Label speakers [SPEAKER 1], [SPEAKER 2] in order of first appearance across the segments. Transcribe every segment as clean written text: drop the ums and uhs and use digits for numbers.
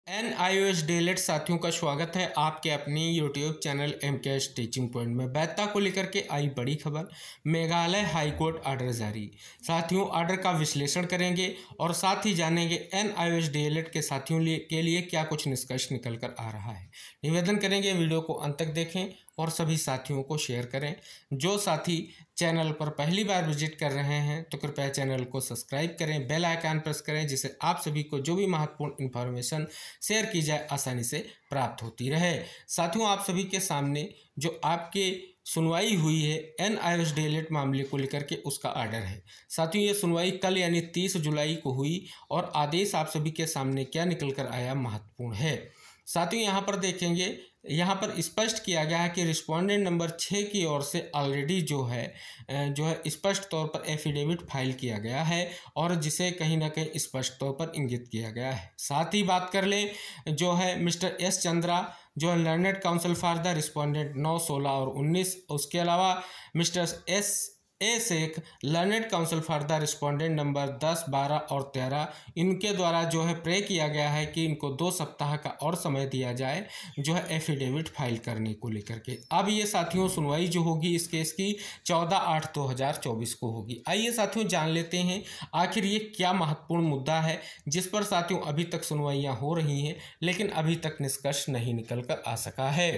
[SPEAKER 1] NIOS DElEd साथियों का स्वागत है आपके अपनी YouTube channel MKS teaching point में। वैधता को लेकर के आई बड़ी खबर, मेघालय हाईकोर्ट ऑर्डर जारी। साथियों, ऑर्डर का विश्लेषण करेंगे और साथ ही जानेंगे NIOS डीएलएड के साथियों के लिए क्या कुछ निष्कर्ष निकल कर आ रहा है। निवेदन करेंगे वीडियो को अंत तक देखें और सभी साथियों को शेयर करें। जो साथी चैनल पर पहली बार विजिट कर रहे हैं तो कृपया चैनल को सब्सक्राइब करें, बेल आइकन प्रेस करें, जिससे आप सभी को जो भी महत्वपूर्ण इन्फॉर्मेशन शेयर की जाए आसानी से प्राप्त होती रहे। साथियों, आप सभी के सामने जो आपके सुनवाई हुई है NIOS डीएलएड मामले को लेकर के, उसका ऑर्डर है। साथियों, ये सुनवाई कल यानी 30 जुलाई को हुई और आदेश आप सभी के सामने क्या निकल कर आया महत्वपूर्ण है। साथियों, यहाँ पर देखेंगे, यहाँ पर स्पष्ट किया गया है कि रिस्पोंडेंट नंबर 6 की ओर से ऑलरेडी जो है स्पष्ट तौर पर एफिडेविट फाइल किया गया है और जिसे कहीं ना कहीं स्पष्ट तौर पर इंगित किया गया है। साथ ही बात कर लें जो है मिस्टर एस चंद्रा जो है learned counsel for the respondent 9, 16 और 19, उसके अलावा mister S A Shaikh learned counsel for the respondent number 10, 12 और 13, इनके द्वारा जो है प्रे किया गया है कि इनको 2 सप्ताह का और समय दिया जाए जो है एफिडेविट फाइल करने को लेकर के। अब ये साथियों सुनवाई जो होगी इस केस की 14/8/2024 को होगी। आइए साथियों जान लेते हैं आखिर ये क्या महत्वपूर्ण मुद्दा है जिस पर साथियों अभी तक सुनवाइयाँ हो रही हैं लेकिन अभी तक निष्कर्ष नहीं निकल कर आ सका है।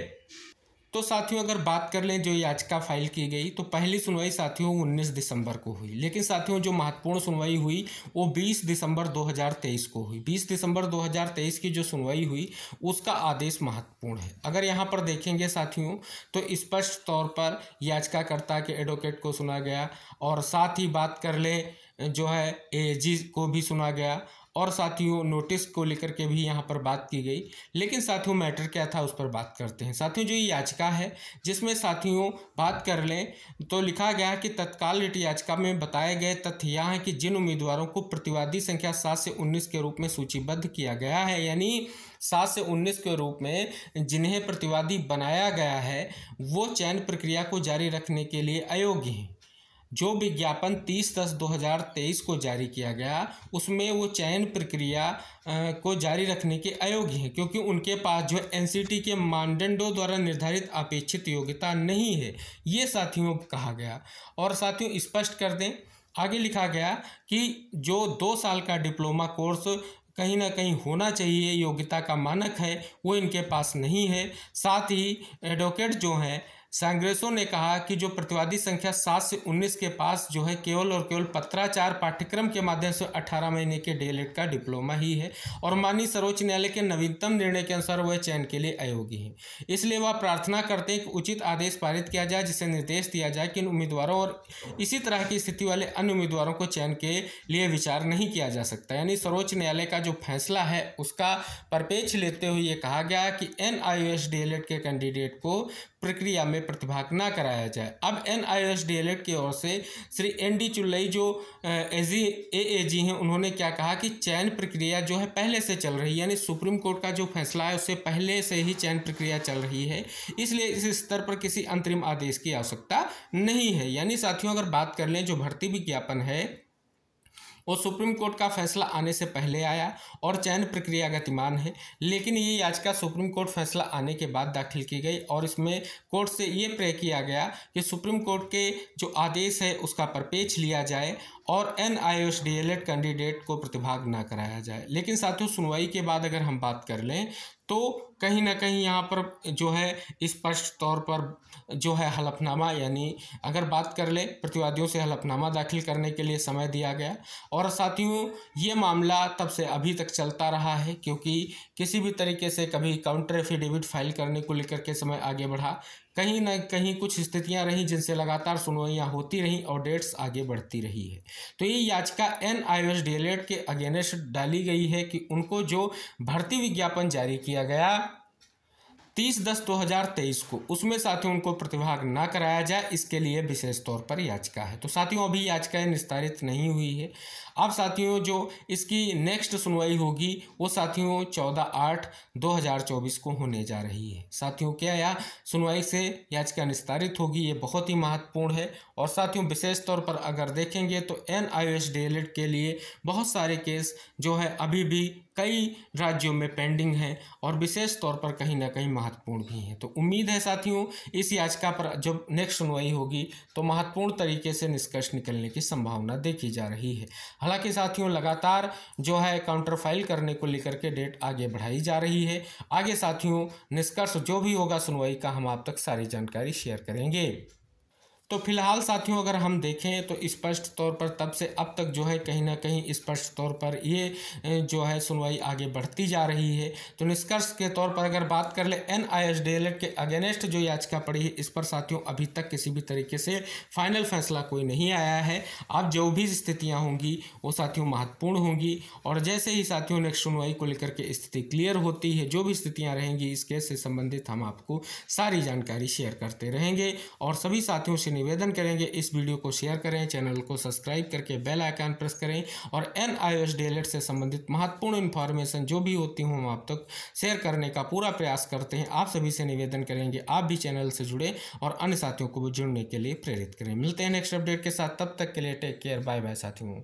[SPEAKER 1] तो साथियों अगर बात कर लें जो याचिका फाइल की गई तो पहली सुनवाई साथियों 19 दिसंबर को हुई, लेकिन साथियों जो महत्वपूर्ण सुनवाई हुई वो 20 दिसंबर 2023 को हुई। 20 दिसंबर 2023 की जो सुनवाई हुई उसका आदेश महत्वपूर्ण है। अगर यहाँ पर देखेंगे साथियों तो स्पष्ट तौर पर याचिकाकर्ता के एडवोकेट को सुना गया और साथ ही बात कर लें जो है AG को भी सुना गया और साथियों नोटिस को लेकर के भी यहाँ पर बात की गई। लेकिन साथियों मैटर क्या था उस पर बात करते हैं। साथियों जो ये याचिका है जिसमें साथियों बात कर लें तो लिखा गया है कि तत्काल रिट याचिका में बताए गए तथ्य यह है कि जिन उम्मीदवारों को प्रतिवादी संख्या 7 से 19 के रूप में सूचीबद्ध किया गया है, यानी 7 से 19 के रूप में जिन्हें प्रतिवादी बनाया गया है वो चयन प्रक्रिया को जारी रखने के लिए अयोग्य हैं। जो विज्ञापन 30/10/2023 को जारी किया गया उसमें वो चयन प्रक्रिया को जारी रखने के अयोग्य हैं क्योंकि उनके पास जो NCT के मानदंडों द्वारा निर्धारित अपेक्षित योग्यता नहीं है, ये साथियों कहा गया। और साथियों स्पष्ट कर दें, आगे लिखा गया कि जो 2 साल का डिप्लोमा कोर्स कहीं ना कहीं होना चाहिए योग्यता का मानक है वो इनके पास नहीं है। साथ ही एडवोकेट जो हैं सांग्रेसो ने कहा कि जो प्रतिवादी संख्या 7 से 19 के पास जो है केवल और केवल पत्राचार पाठ्यक्रम के माध्यम से 18 महीने के डीएलएड का डिप्लोमा ही है और माननीय सर्वोच्च न्यायालय के नवीनतम निर्णय के अनुसार वह चयन के लिए अयोग्य हैं। इसलिए वह प्रार्थना करते हैं कि उचित आदेश पारित किया जाए जिससे निर्देश दिया जाए कि इन उम्मीदवारों और इसी तरह की स्थिति वाले अन्य उम्मीदवारों को चयन के लिए विचार नहीं किया जा सकता। यानी सर्वोच्च न्यायालय का जो फैसला है उसका परिप्रेक्ष्य लेते हुए ये कहा गया कि NIOS डीएलएड के कैंडिडेट को प्रक्रिया में प्रतिभाग न कराया जाए। अब NIOS डीएलएड की ओर से श्री ND चुल्लई जो AAG हैं उन्होंने क्या कहा कि चयन प्रक्रिया जो है पहले से चल रही है, यानी सुप्रीम कोर्ट का जो फैसला है उससे पहले से ही चयन प्रक्रिया चल रही है, इसलिए इस स्तर पर किसी अंतरिम आदेश की आवश्यकता नहीं है। यानी साथियों अगर बात कर लें जो भर्ती विज्ञापन है वो सुप्रीम कोर्ट का फैसला आने से पहले आया और चयन प्रक्रिया गतिमान है, लेकिन ये याचिका सुप्रीम कोर्ट फैसला आने के बाद दाखिल की गई और इसमें कोर्ट से ये प्रे किया गया कि सुप्रीम कोर्ट के जो आदेश है उसका परिप्रेक्ष्य लिया जाए और NIOS डीएलएड कैंडिडेट को प्रतिभाग ना कराया जाए। लेकिन साथियों सुनवाई के बाद अगर हम बात कर लें तो कहीं ना कहीं यहाँ पर जो है स्पष्ट तौर पर जो है हलफनामा, यानी अगर बात कर ले प्रतिवादियों से हलफनामा दाखिल करने के लिए समय दिया गया और साथियों ये मामला तब से अभी तक चलता रहा है क्योंकि किसी भी तरीके से कभी काउंटर एफिडेविट फाइल करने को लेकर के समय आगे बढ़ा, कहीं ना कहीं कुछ स्थितियां रहीं जिनसे लगातार सुनवाइयां होती रहीं और डेट्स आगे बढ़ती रही है। तो ये याचिका NIOS डीएलएड के अगेंस्ट डाली गई है कि उनको जो भर्ती विज्ञापन जारी किया गया 30/10/2023 को, उसमें साथियों उनको प्रतिभाग ना कराया जाए, इसके लिए विशेष तौर पर याचिका है। तो साथियों अभी याचिकाएं निस्तारित नहीं हुई है। अब साथियों जो इसकी नेक्स्ट सुनवाई होगी वो साथियों 14/8/2024 को होने जा रही है। साथियों क्या यह सुनवाई से याचिका निस्तारित होगी, ये बहुत ही महत्वपूर्ण है। और साथियों विशेष तौर पर अगर देखेंगे तो NIOS DLED के लिए बहुत सारे केस जो है अभी भी कई राज्यों में पेंडिंग हैं और विशेष तौर पर कहीं ना कहीं महत्वपूर्ण भी हैं। तो उम्मीद है साथियों इस याचिका पर जब नेक्स्ट सुनवाई होगी तो महत्वपूर्ण तरीके से निष्कर्ष निकलने की संभावना देखी जा रही है। हालांकि साथियों लगातार जो है काउंटर फाइल करने को लेकर के डेट आगे बढ़ाई जा रही है। आगे साथियों निष्कर्ष जो भी होगा सुनवाई का हम आप तक सारी जानकारी शेयर करेंगे। तो फिलहाल साथियों अगर हम देखें तो स्पष्ट तौर पर तब से अब तक जो है कहीं ना कहीं स्पष्ट तौर पर ये जो है सुनवाई आगे बढ़ती जा रही है। तो निष्कर्ष के तौर पर अगर बात कर ले NIOS DLED के अगेंस्ट जो याचिका पड़ी है इस पर साथियों अभी तक किसी भी तरीके से फाइनल फैसला कोई नहीं आया है। अब जो भी स्थितियाँ होंगी वो साथियों महत्वपूर्ण होंगी और जैसे ही साथियों नेक्स्ट सुनवाई को लेकर के स्थिति क्लियर होती है, जो भी स्थितियाँ रहेंगी इस केस से संबंधित हम आपको सारी जानकारी शेयर करते रहेंगे। और सभी साथियों से निवेदन करेंगे इस वीडियो को शेयर करें, चैनल को सब्सक्राइब करके बेल आइकन प्रेस करें और NIOS DLED से संबंधित महत्वपूर्ण इन्फॉर्मेशन जो भी होती हूँ हम आप तक शेयर करने का पूरा प्रयास करते हैं। आप सभी से निवेदन करेंगे आप भी चैनल से जुड़े और अन्य साथियों को भी जुड़ने के लिए प्रेरित करें। मिलते हैं नेक्स्ट अपडेट के साथ, तब तक के लिए टेक केयर, बाय बाय साथियों।